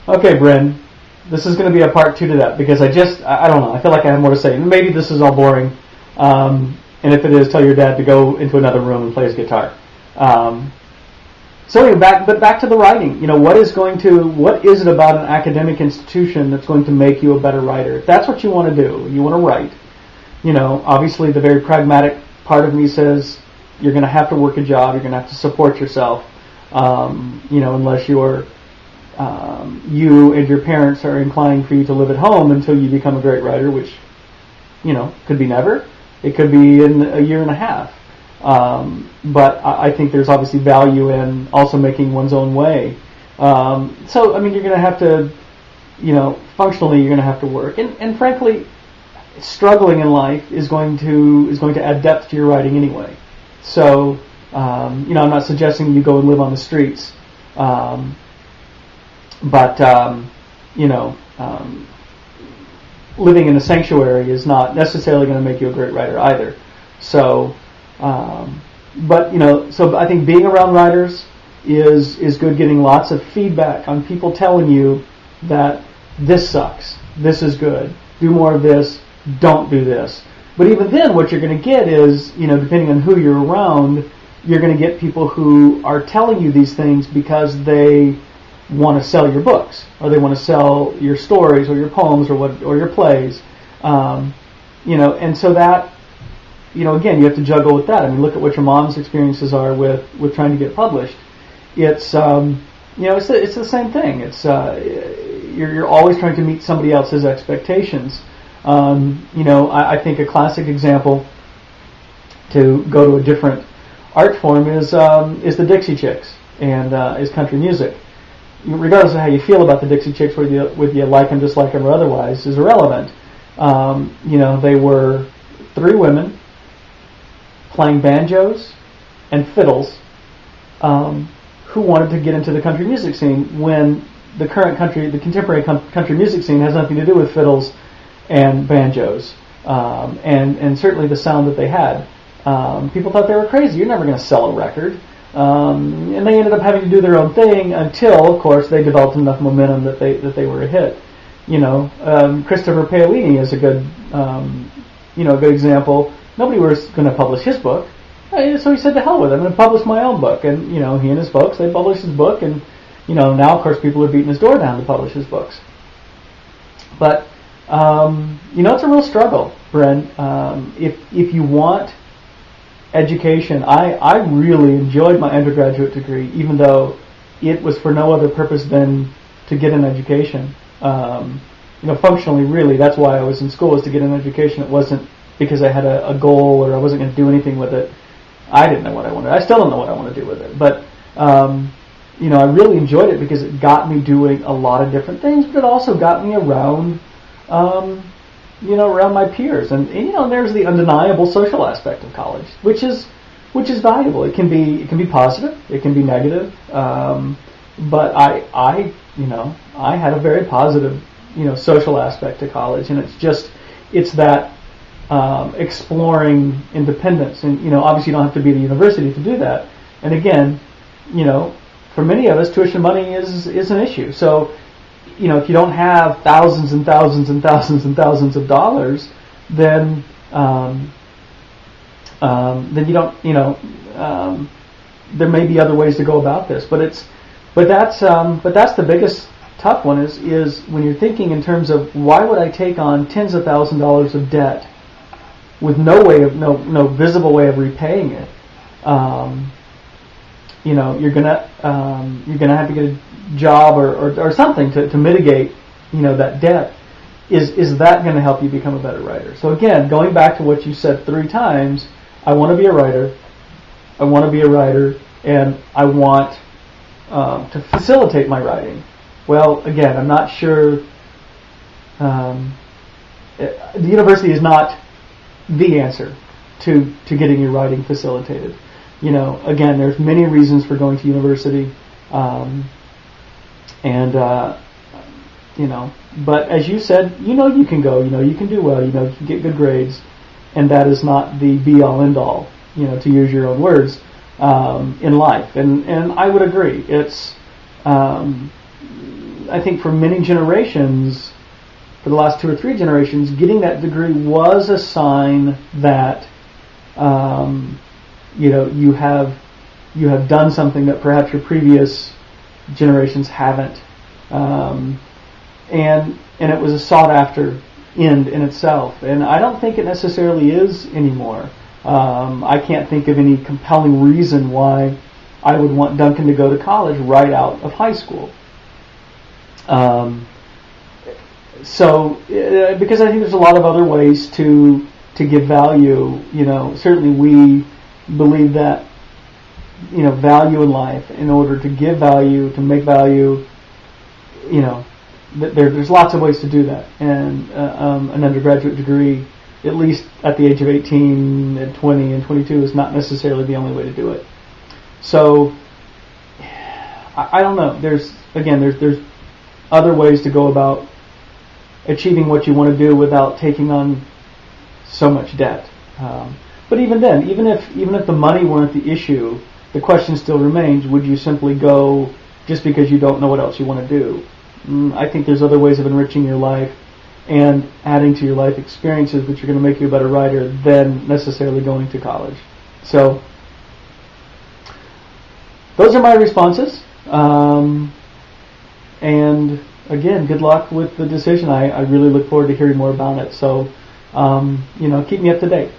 Okay, Brynne, this is going to be a part 2 to that because I don't know. I feel like I have more to say. Maybe this is all boring. And if it is, tell your dad to go into another room and play his guitar. So anyway, back to the writing. What is it about an academic institution that's going to make you a better writer? If that's what you want to do, you want to write. Obviously the very pragmatic part of me says you're going to have to work a job. You're going to have to support yourself. Unless you and your parents are inclined for you to live at home until you become a great writer, which, could be never. It could be in a year and a half. But I think there's obviously value in also making one's own way. You're going to have to, functionally you're going to have to work. And frankly, struggling in life is going to add depth to your writing anyway. So, I'm not suggesting you go and live on the streets. Living in a sanctuary is not necessarily going to make you a great writer either. So, so I think being around writers is good. Getting lots of feedback on people telling you that this sucks, this is good, do more of this, don't do this. But even then, what you're going to get is, depending on who you're around, you're going to get people who are telling you these things because they want to sell your books, or they want to sell your stories, or your poems, or your plays, and so that, again, you have to juggle with that. Look at what your mom's experiences are with trying to get published. It's it's the same thing. It's you're always trying to meet somebody else's expectations. I think a classic example, to go to a different art form, is the Dixie Chicks and is country music. Regardless of how you feel about the Dixie Chicks, whether you like them, dislike them, or otherwise, is irrelevant. They were 3 women playing banjos and fiddles who wanted to get into the country music scene when the contemporary country music scene has nothing to do with fiddles and banjos, and certainly the sound that they had. People thought they were crazy. You're never going to sell a record. And they ended up having to do their own thing until, of course, they developed enough momentum that they were a hit. Christopher Paolini is a good good example. Nobody was going to publish his book, so he said, "To hell with it, I'm going to publish my own book." And he and his folks, they published his book, and now of course people are beating his door down to publish his books. But it's a real struggle, Brynne. If you want education, I really enjoyed my undergraduate degree, even though it was for no other purpose than to get an education. Functionally, really, that's why I was in school, was to get an education. It wasn't because I had a goal or I wasn't going to do anything with it. I didn't know what I wanted. I still don't know what I want to do with it. But, I really enjoyed it because it got me doing a lot of different things, but it also got me around around my peers, and there's the undeniable social aspect of college, which is valuable. It can be positive, it can be negative, but I had a very positive social aspect to college, and it's that exploring independence, and obviously you don't have to be at a university to do that. And again, for many of us, tuition money is an issue. So if you don't have thousands and thousands and thousands and thousands of dollars, then you don't, there may be other ways to go about this. But that's the biggest tough one is when you're thinking in terms of, why would I take on tens of thousands of dollars of debt with no visible way of repaying it? You're gonna have to get a job or something to mitigate that debt. Is that going to help you become a better writer? So again, going back to what you said 3 times, I want to be a writer, and I want to facilitate my writing. Well, again, I'm not sure. The university is not the answer to getting your writing facilitated. Again, there's many reasons for going to university, but as you said, you can go, you can do well, you can get good grades, and that is not the be-all, end-all, to use your own words, in life. And I would agree. It's, I think for many generations, for the last 2 or 3 generations, getting that degree was a sign that you have done something that perhaps your previous generations haven't, and it was a sought after end in itself. And I don't think it necessarily is anymore. I can't think of any compelling reason why I would want Duncan to go to college right out of high school. Because I think there's a lot of other ways to give value. Certainly we believe that value in life, in order to give value, to make value, there's lots of ways to do that. And an undergraduate degree, at least at the age of 18 and 20 and 22, is not necessarily the only way to do it. So I don't know. There's other ways to go about achieving what you want to do without taking on so much debt. But even then, even if the money weren't the issue, the question still remains: would you simply go just because you don't know what else you want to do? I think there's other ways of enriching your life and adding to your life experiences which are going to make you a better writer than necessarily going to college. So those are my responses. And again, good luck with the decision. I really look forward to hearing more about it. So, keep me up to date.